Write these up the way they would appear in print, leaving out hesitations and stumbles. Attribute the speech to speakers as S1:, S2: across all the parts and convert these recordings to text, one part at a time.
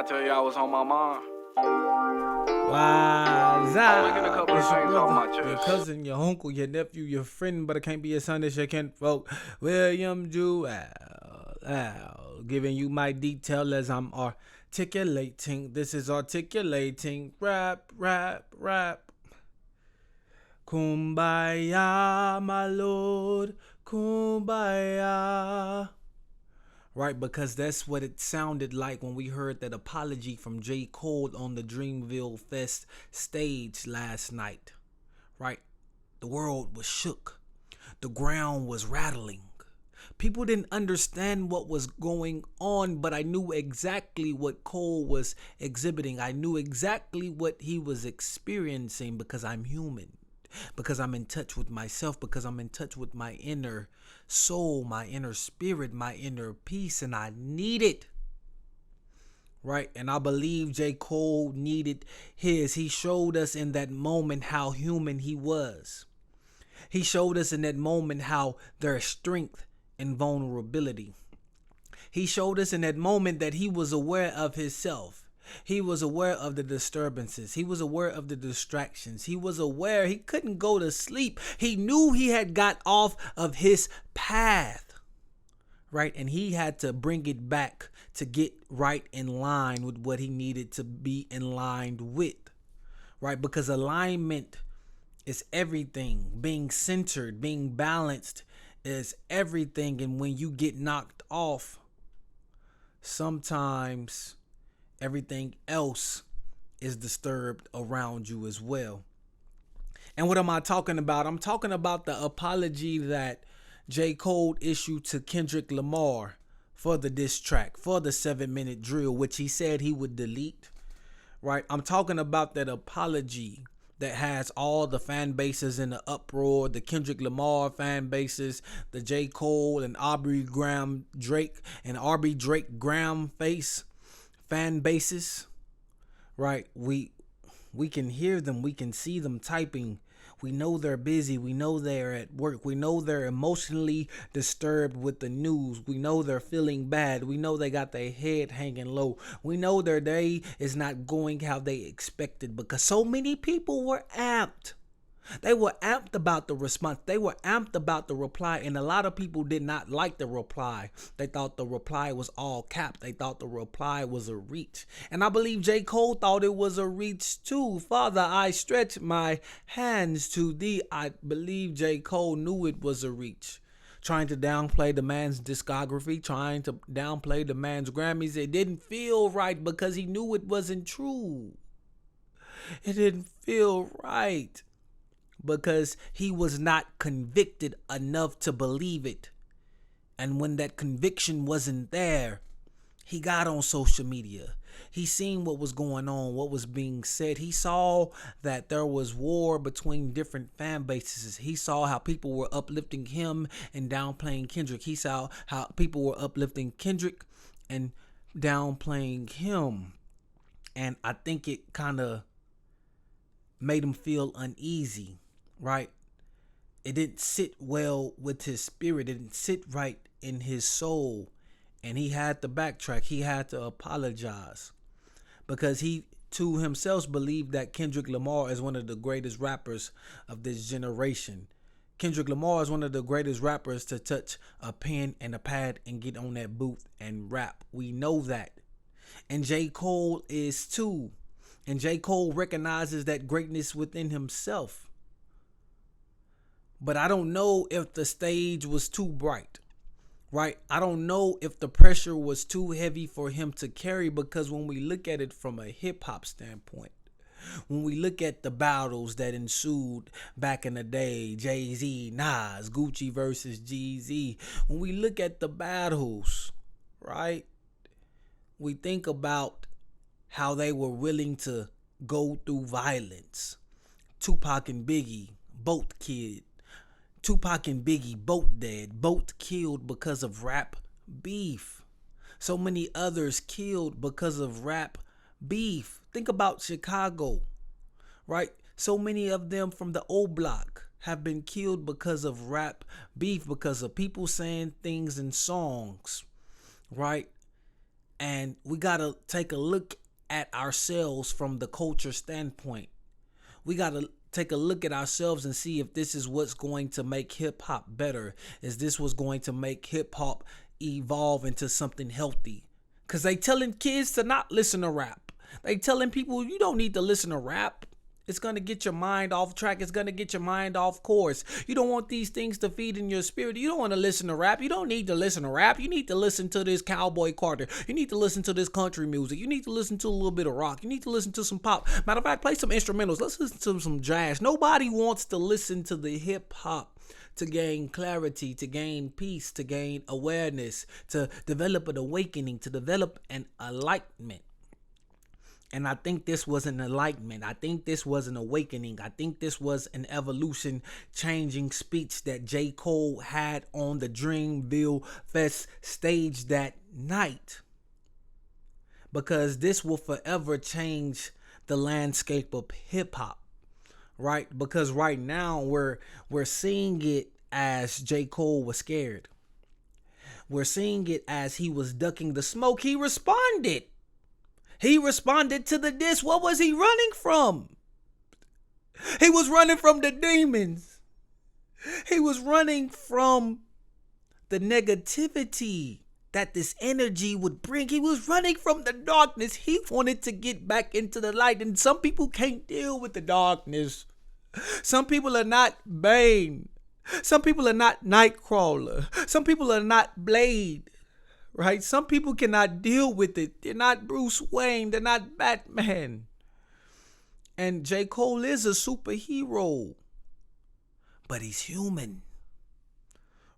S1: I tell you I was on my mind?
S2: Why's
S1: I'm thinking a
S2: up?
S1: couple of
S2: It's your
S1: things off my
S2: brother, your
S1: chest.
S2: cousin, your uncle, your nephew, your friend, but it can't be your son that you can't vote. William Jewell, giving you my detail as I'm articulating. This is articulating. Rap, rap, rap. Kumbaya, my lord, kumbaya. Right, because that's what it sounded like when we heard that apology from J.Cole on the Dreamville Fest stage last night. Right? The world was shook. The ground was rattling. People didn't understand what was going on, but I knew exactly what Cole was exhibiting. I knew exactly what he was experiencing because I'm human, because I'm in touch with myself, because I'm in touch with my inner soul, my inner spirit, my inner peace, and I need it. Right? And I believe J. Cole needed his. He showed us in that moment how human he was. He showed us in that moment how there's strength in vulnerability. He showed us in that moment that he was aware of himself. He was aware of the disturbances. He was aware of the distractions. He was aware he couldn't go to sleep. He knew he had got off of his path, right? And he had to bring it back to get right in line with what he needed to be in line with, right? Because alignment is everything. Being centered, being balanced is everything. And when you get knocked off, sometimes everything else is disturbed around you as well. And what am I talking about? I'm talking about the apology that J. Cole issued to Kendrick Lamar for the diss track, for the 7-minute drill, which he said he would delete. Right? I'm talking about that apology that has all the fan bases in the uproar, the Kendrick Lamar fan bases, the J. Cole and Aubrey Graham Drake and Aubrey Drake Graham face fan bases. Right? We can hear them, we can see them typing. We know they're busy. We know they're at work. We know they're emotionally disturbed with the news. We know they're feeling bad. We know they got their head hanging low. We know their day is not going how they expected because so many people were amped. They were amped about the response. They were amped about the reply. And a lot of people did not like the reply. They thought the reply was all capped. They thought the reply was a reach. And I believe J. Cole thought it was a reach too. Father, I stretch my hands to thee. I believe J. Cole knew it was a reach. Trying to downplay the man's discography, trying to downplay the man's Grammys. It didn't feel right because he knew it wasn't true. It didn't feel right because he was not convicted enough to believe it. And when that conviction wasn't there, he got on social media. He seen what was going on, what was being said. He saw that there was war between different fan bases. He saw how people were uplifting him and downplaying Kendrick. He saw how people were uplifting Kendrick and downplaying him. And I think it kind of made him feel uneasy, right? It didn't sit well with his spirit. It didn't sit right in his soul. And he had to backtrack. He had to apologize because he to himself believed that Kendrick Lamar is one of the greatest rappers of this generation. Kendrick Lamar is one of the greatest rappers to touch a pen and a pad and get on that booth and rap. We know that. And J. Cole is too. And J. Cole recognizes that greatness within himself. But I don't know if the stage was too bright, right? I don't know if the pressure was too heavy for him to carry because when we look at it from a hip hop standpoint, when we look at the battles that ensued back in the day, Jay-Z, Nas, Gucci versus Jeezy, when we look at the battles, right? We think about how they were willing to go through violence. Tupac and Biggie, both killed. Tupac and Biggie, both dead, both killed because of rap beef. So many others killed because of rap beef. Think about Chicago, right? So many of them from the old block have been killed because of rap beef, because of people saying things in songs, right? And we got to take a look at ourselves from the culture standpoint. We got to take a look at ourselves and see if this is what's going to make hip hop better. Is this what's going to make hip hop evolve into something healthy? Because they telling kids to not listen to rap. They telling people you don't need to listen to rap. It's going to get your mind off track. It's going to get your mind off course. You don't want these things to feed in your spirit. You don't want to listen to rap. You don't need to listen to rap. You need to listen to this Cowboy Carter. You need to listen to this country music. You need to listen to a little bit of rock. You need to listen to some pop. Matter of fact, play some instrumentals. Let's listen to some jazz. Nobody wants to listen to the hip hop to gain clarity, to gain peace, to gain awareness, to develop an awakening, to develop an enlightenment. And I think this was an enlightenment. I think this was an awakening. I think this was an evolution changing speech that J. Cole had on the Dreamville Fest stage that night. Because this will forever change the landscape of hip hop. Right? Because right now we're seeing it as J. Cole was scared. We're seeing it as he was ducking the smoke. He responded. He responded to the diss. What was he running from? He was running from the demons. He was running from the negativity that this energy would bring. He was running from the darkness. He wanted to get back into the light. And some people can't deal with the darkness. Some people are not Bane. Some people are not Nightcrawler. Some people are not Blade. Right? Some people cannot deal with it. They're not Bruce Wayne. They're not Batman. And J. Cole is a superhero. But he's human.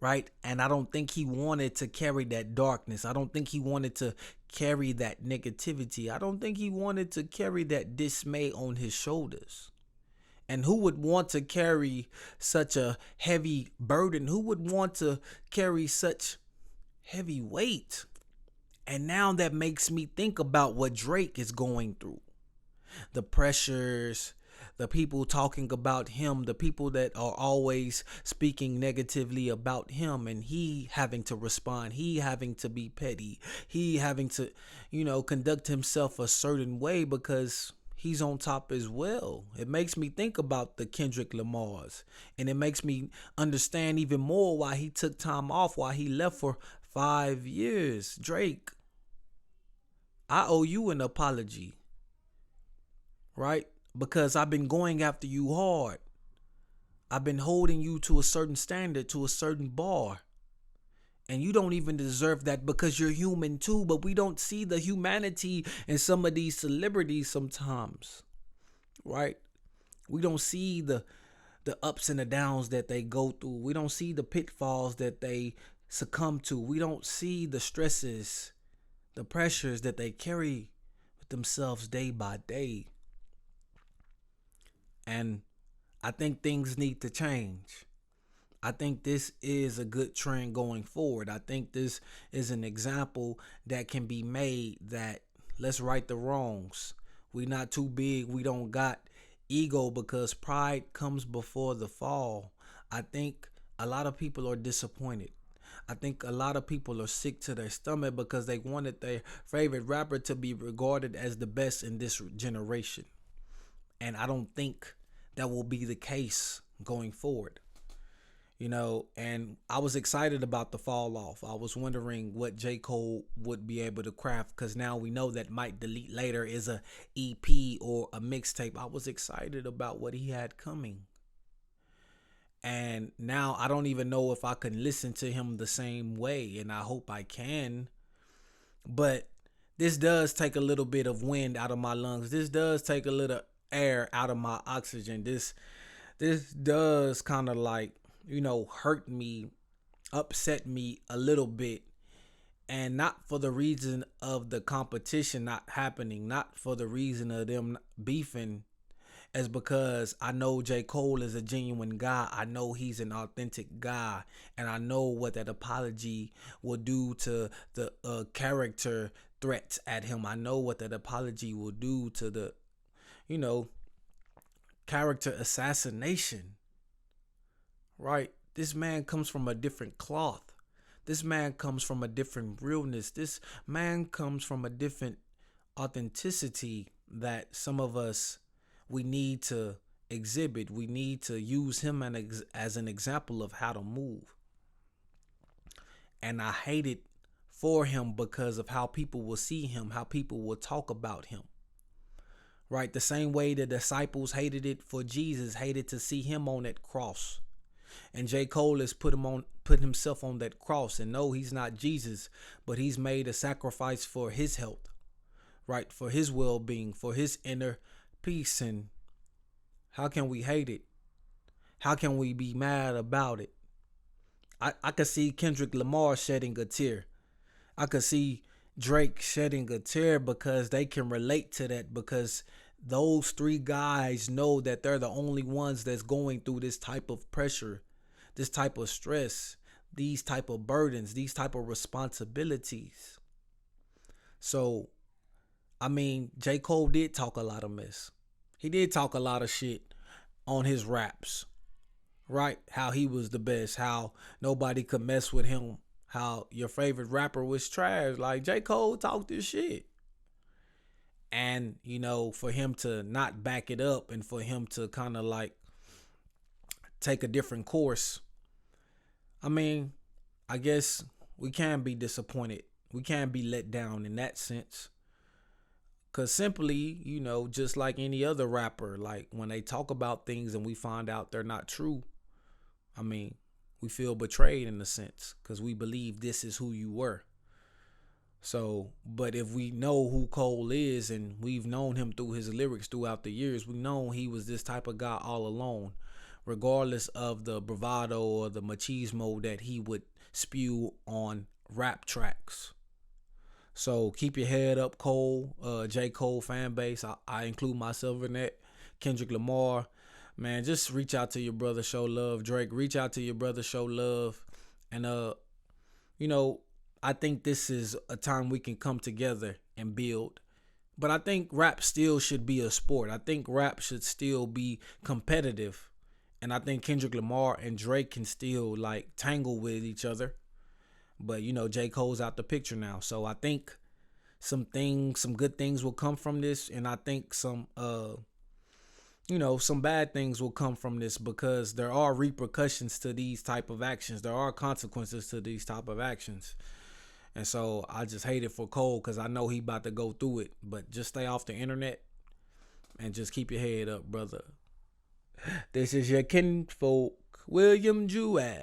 S2: Right? And I don't think he wanted to carry that darkness. I don't think he wanted to carry that negativity. I don't think he wanted to carry that dismay on his shoulders. And who would want to carry such a heavy burden? Who would want to carry such heavy weight? And now that makes me think about what Drake is going through. The pressures, the people talking about him, the people that are always speaking negatively about him, and he having to respond, he having to be petty, he having to, conduct himself a certain way because he's on top as well. It makes me think about the Kendrick Lamars, and it makes me understand even more why he took time off, why he left for 5 years. Drake, I owe you an apology, right? Because I've been going after you hard. I've been holding you to a certain standard, to a certain bar. And you don't even deserve that because you're human too. But we don't see the humanity in some of these celebrities sometimes, right? We don't see the ups and the downs that they go through. We don't see the pitfalls that they succumb to. We don't see the stresses, the pressures that they carry with themselves day by day. And I think things need to change. I think this is a good trend going forward. I think this is an example that can be made that let's right the wrongs. We not too big. We don't got ego because pride comes before the fall. I think a lot of people are disappointed. I think a lot of people are sick to their stomach because they wanted their favorite rapper to be regarded as the best in this generation. And I don't think that will be the case going forward. And I was excited about the fall off. I was wondering what J. Cole would be able to craft because now we know that Might Delete Later is a EP or a mixtape. I was excited about what he had coming. And now I don't even know if I can listen to him the same way, and I hope I can. But this does take a little bit of wind out of my lungs. This does take a little air out of my oxygen. This does kind of like hurt me, upset me a little bit. And not for the reason of the competition not happening, not for the reason of them beefing, as because I know J. Cole is a genuine guy. I know he's an authentic guy. And I know what that apology will do to the character threats at him. I know what that apology will do to the, character assassination. Right? This man comes from a different cloth. This man comes from a different realness. This man comes from a different authenticity that some of us, we need to exhibit. We need to use him as an example of how to move. And I hate it for him because of how people will see him, how people will talk about him. Right? The same way the disciples hated it for Jesus, hated to see him on that cross. And J. Cole has put himself on that cross. And no, he's not Jesus, but he's made a sacrifice for his health, right? For his well-being, for his inner peace. And how can we hate it? How can we be mad about it? I could see Kendrick Lamar shedding a tear. I could see Drake shedding a tear because they can relate to that, because those three guys know that they're the only ones that's going through this type of pressure, this type of stress, these type of burdens, these type of responsibilities. So, I mean, J. Cole did talk a lot of mess. He did talk a lot of shit on his raps, right? How he was the best, how nobody could mess with him, how your favorite rapper was trash. Like, J. Cole talked this shit. And, you know, for him to not back it up and for him to kind of like take a different course, I mean, I guess we can be disappointed. We can be let down in that sense. Because simply, you know, just like any other rapper, like when they talk about things and we find out they're not true, I mean, we feel betrayed in a sense because we believe this is who you were. So, but if we know who Cole is and we've known him through his lyrics throughout the years, we know he was this type of guy all along, regardless of the bravado or the machismo that he would spew on rap tracks. So keep your head up, Cole, J. Cole fan base. I include myself in that. Kendrick Lamar, man, just reach out to your brother, show love. Drake, reach out to your brother, show love. And you know, I think this is a time we can come together and build. But I think rap still should be a sport. I think rap should still be competitive. And I think Kendrick Lamar and Drake can still like tangle with each other. But you know, J. Cole's out the picture now. So I think some good things will come from this. And I think some bad things will come from this, because there are repercussions to these type of actions. There are consequences to these type of actions. And so I just hate it for Cole because I know he about to go through it. But just stay off the internet and just keep your head up, brother. This is your kinfolk, William Jewell,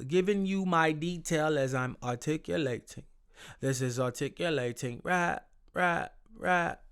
S2: giving you my detail as I'm articulating. This is articulating rap, rap, rap.